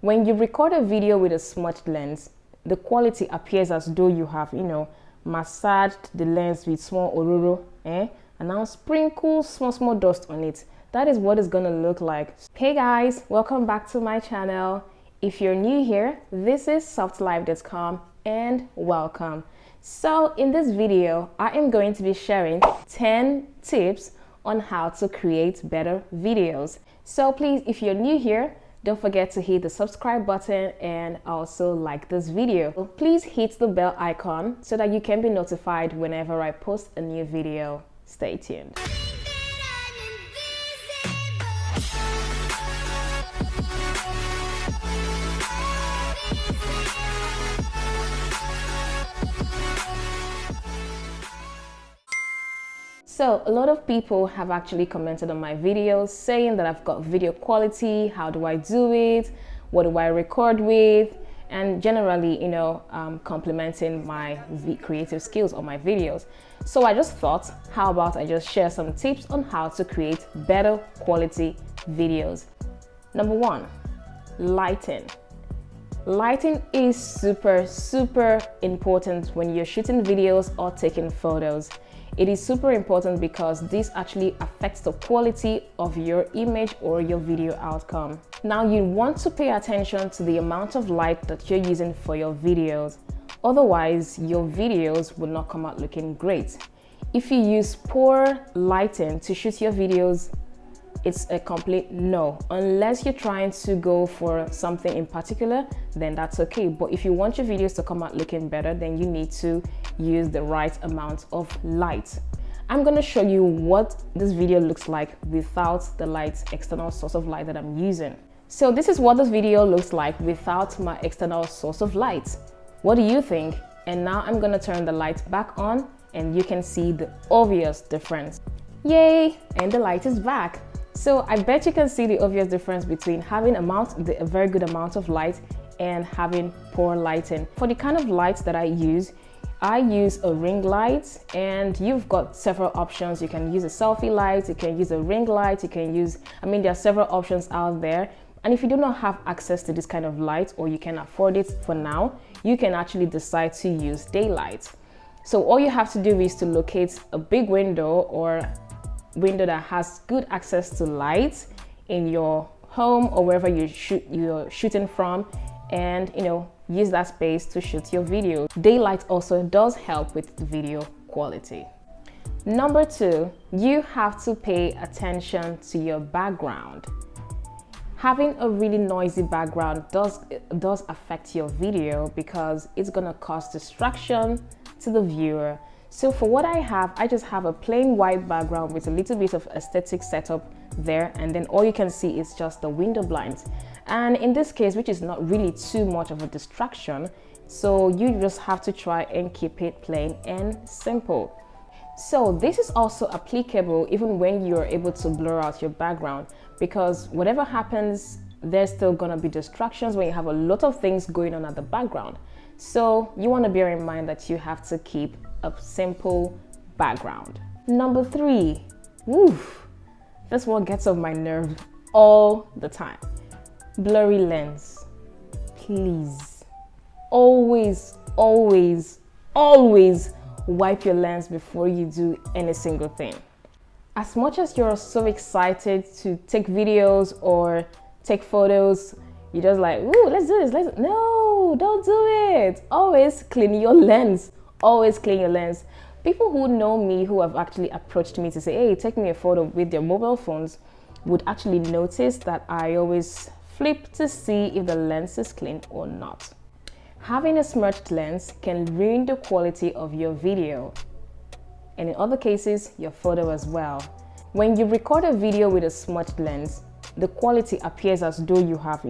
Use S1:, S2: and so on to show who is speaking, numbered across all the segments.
S1: When you record a video with a smudged lens, the quality appears as though you have, massaged the lens with small ororo, and now sprinkle small dust on it. That is what it's gonna look like. Hey guys, welcome back to my channel. If you're new here, this is softlife.com and welcome. So in this video, I am going to be sharing 10 tips on how to create better videos. So please, if you're new here, don't forget to hit the subscribe button and also like this video. Please hit the bell icon so that you can be notified whenever I post a new video. Stay tuned. So a lot of people have actually commented on my videos saying that I've got video quality, how do I do it, what do I record with, and generally, complimenting my creative skills on my videos. So I just thought, how about I just share some tips on how to create better quality videos. Number one, lighting. Lighting is super important when you're shooting videos or taking photos. It is super important because this actually affects the quality of your image or your video outcome. Now you want to pay attention to the amount of light that you're using for your videos. Otherwise, your videos will not come out looking great. If you use poor lighting to shoot your videos, it's a complete no. Unless you're trying to go for something in particular, then that's okay. But if you want your videos to come out looking better, then you need to use the right amount of light. I'm going to show you what this video looks like without the external source of light that I'm using. So this is what this video looks like without my external source of light. What do you think? And now I'm going to turn the light back on and you can see the obvious difference. Yay! And the light is back. So I bet you can see the obvious difference between having a very good amount of light and having poor lighting. For the kind of lights that I use a ring light, and you've got several options. You can use a selfie light, you can use a ring light, you can use, there are several options out there. And if you do not have access to this kind of light, or you can afford it for now, you can actually decide to use daylight. So all you have to do is to locate a big window or window that has good access to light in your home or wherever you're shooting from, and use that space to shoot your video. Daylight also does help with the video quality. Number two, you have to pay attention to your background. Having a really noisy background does affect your video because it's gonna cause distraction to the viewer. So for what I just have a plain white background with a little bit of aesthetic setup there, and then all you can see is just the window blinds. And in this case, which is not really too much of a distraction, so you just have to try and keep it plain and simple. So this is also applicable even when you're able to blur out your background, because whatever happens, there's still gonna be distractions when you have a lot of things going on at the background. So you want to bear in mind that you have to keep a simple background. Number three, this one gets on my nerve all the time. Blurry lens. Please, always wipe your lens before you do any single thing. As much as you're so excited to take videos or take photos, you're just like, ooh, let's do this. No, don't do it. Always clean your lens. Always clean your lens. People who know me, who have actually approached me to say, hey, take me a photo with their mobile phones, would actually notice that I always flip to see if the lens is clean or not. Having a smudged lens can ruin the quality of your video, and in other cases, your photo as well. When you record a video with a smudged lens, the quality appears as though you have,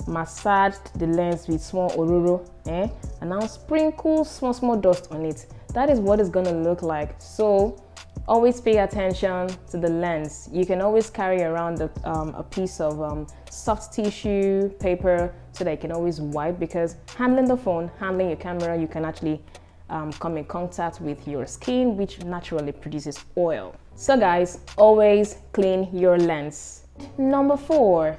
S1: massaged the lens with small ororo, and now sprinkle small dust on it. That is what it's gonna look like. So always pay attention to the lens. You can always carry around a piece of soft tissue paper so that you can always wipe, because handling the phone, handling your camera, you can actually come in contact with your skin, which naturally produces oil. So guys, always clean your lens. Number 4,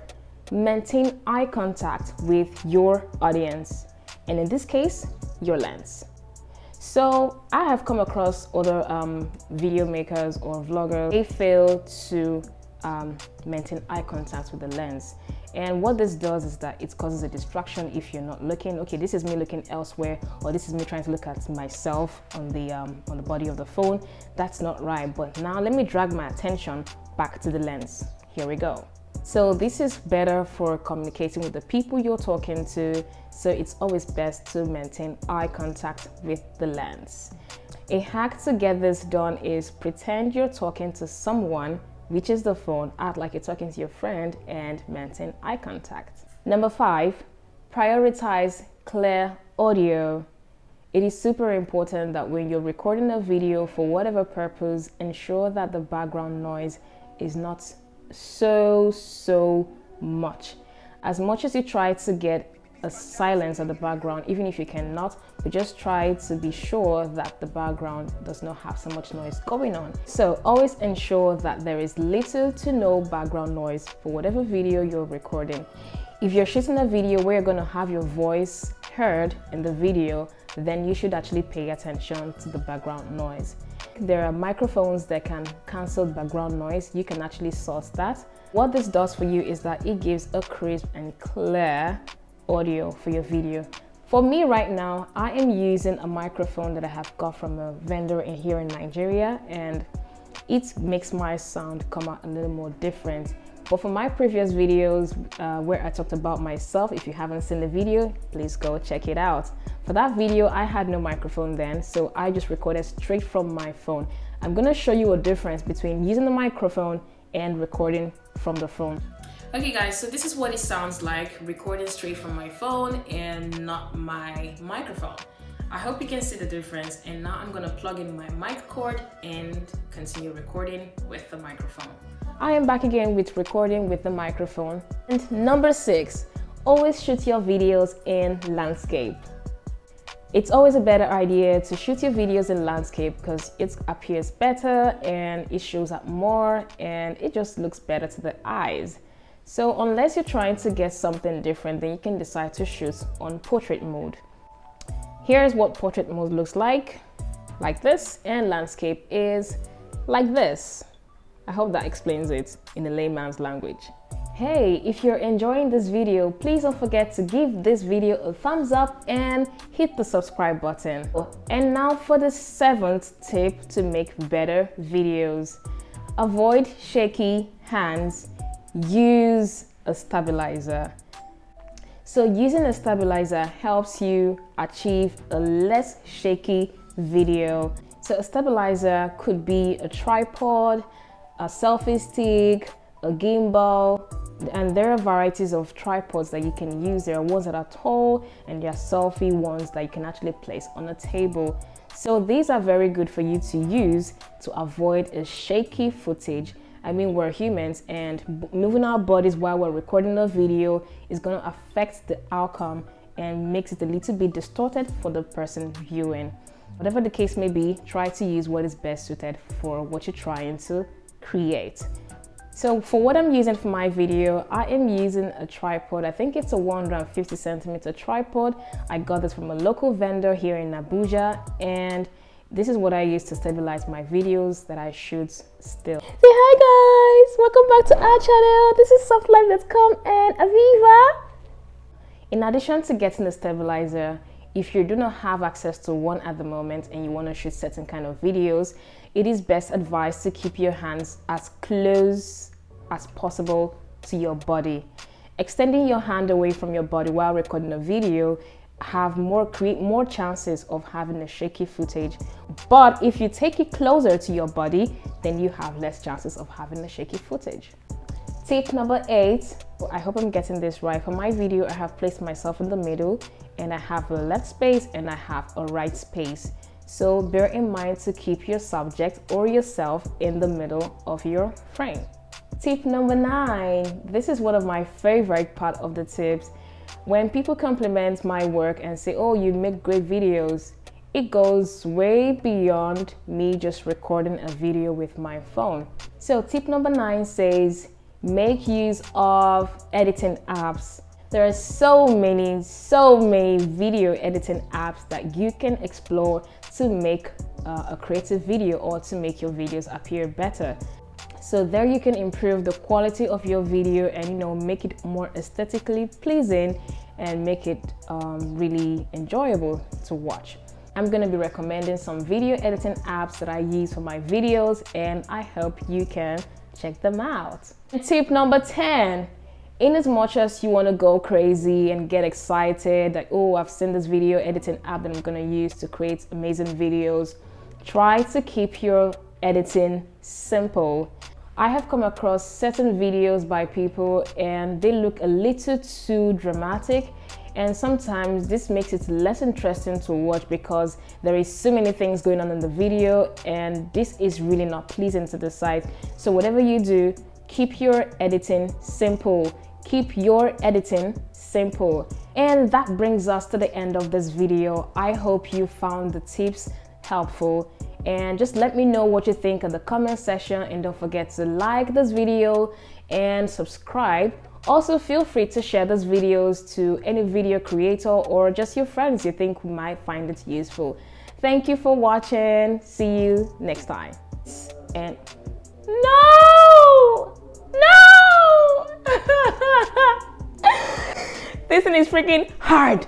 S1: maintain eye contact with your audience, and in this case, your lens. So I have come across other video makers or vloggers. They fail to maintain eye contact with the lens. And what this does is that it causes a distraction if you're not looking. Okay, this is me looking elsewhere, or this is me trying to look at myself on the body of the phone. That's not right. But now let me drag my attention back to the lens. Here we go. So this is better for communicating with the people you're talking to. So it's always best to maintain eye contact with the lens. A hack to get this done is pretend you're talking to someone, which is the phone, act like you're talking to your friend, and maintain eye contact. Number 5, prioritize clear audio. It is super important that when you're recording a video for whatever purpose, ensure that the background noise is not so much. As much as you try to get a silence at the background, even if you cannot, but just try to be sure that the background does not have so much noise going on. So always ensure that there is little to no background noise for whatever video you're recording. If you're shooting a video where you're going to have your voice heard in the video, then you should actually pay attention to the background noise. There are microphones that can cancel background noise. You can actually source that. What this does for you is that it gives a crisp and clear audio for your video. For me right now, I am using a microphone that I have got from a vendor here in Nigeria, and it makes my sound come out a little more different. But for my previous videos where I talked about myself, if you haven't seen the video, please go check it out. For that video, I had no microphone then, so I just recorded straight from my phone. I'm gonna show you a difference between using the microphone and recording from the phone. Okay guys, so this is what it sounds like recording straight from my phone and not my microphone. I hope you can see the difference, and now I'm gonna plug in my mic cord and continue recording with the microphone. I am back again with recording with the microphone. And number 6, always shoot your videos in landscape. It's always a better idea to shoot your videos in landscape because it appears better and it shows up more and it just looks better to the eyes. So unless you're trying to get something different, then you can decide to shoot on portrait mode. Here's what portrait mode looks like this, and landscape is like this. I hope that explains it in a layman's language. Hey, if you're enjoying this video, please don't forget to give this video a thumbs up and hit the subscribe button. And now for the 7th tip to make better videos. Avoid shaky hands. Use a stabilizer. So using a stabilizer helps you achieve a less shaky video. So a stabilizer could be a tripod, a selfie stick, a gimbal, and there are varieties of tripods that you can use. There are ones that are tall, and there are selfie ones that you can actually place on a table. So these are very good for you to use to avoid a shaky footage. I mean, we're humans, and moving our bodies while we're recording a video is going to affect the outcome and makes it a little bit distorted for the person viewing. Whatever the case may be, try to use what is best suited for what you're trying to create. So for what I'm using for my video, I am using a tripod. I think it's a 150 centimeter tripod. I got this from a local vendor here in Abuja, and this is what I use to stabilize my videos that I shoot still. Say hi guys, welcome back to our channel. This is softlife.com and Aviva. In addition to getting a stabilizer, if you do not have access to one at the moment and you want to shoot certain kind of videos, it is best advised to keep your hands as close as possible to your body. Extending your hand away from your body while recording a video create more chances of having a shaky footage. But if you take it closer to your body, then you have less chances of having a shaky footage. Tip number 8, I hope I'm getting this right. For my video, I have placed myself in the middle, and I have a left space and I have a right space. So bear in mind to keep your subject or yourself in the middle of your frame. Tip number 9, this is one of my favorite part of the tips. When people compliment my work and say, oh, you make great videos, it goes way beyond me just recording a video with my phone. So tip number 9 says, make use of editing apps. There are so many video editing apps that you can explore to make a creative video or to make your videos appear better. So there you can improve the quality of your video and, you know, make it more aesthetically pleasing and make it really enjoyable to watch. I'm going to be recommending some video editing apps that I use for my videos, and I hope you can check them out. Tip number 10. In as much as you want to go crazy and get excited that, oh, I've seen this video editing app that I'm going to use to create amazing videos, try to keep your editing simple. I have come across certain videos by people and they look a little too dramatic, and sometimes this makes it less interesting to watch because there is so many things going on in the video and this is really not pleasing to the sight. So whatever you do, keep your editing simple. Keep your editing simple. And that brings us to the end of this video. I hope you found the tips helpful, and just let me know what you think in the comment section, and don't forget to like this video and subscribe. Also, feel free to share these videos to any video creator or just your friends you think might find it useful. Thank you for watching. See you next time. And no! This thing is freaking hard.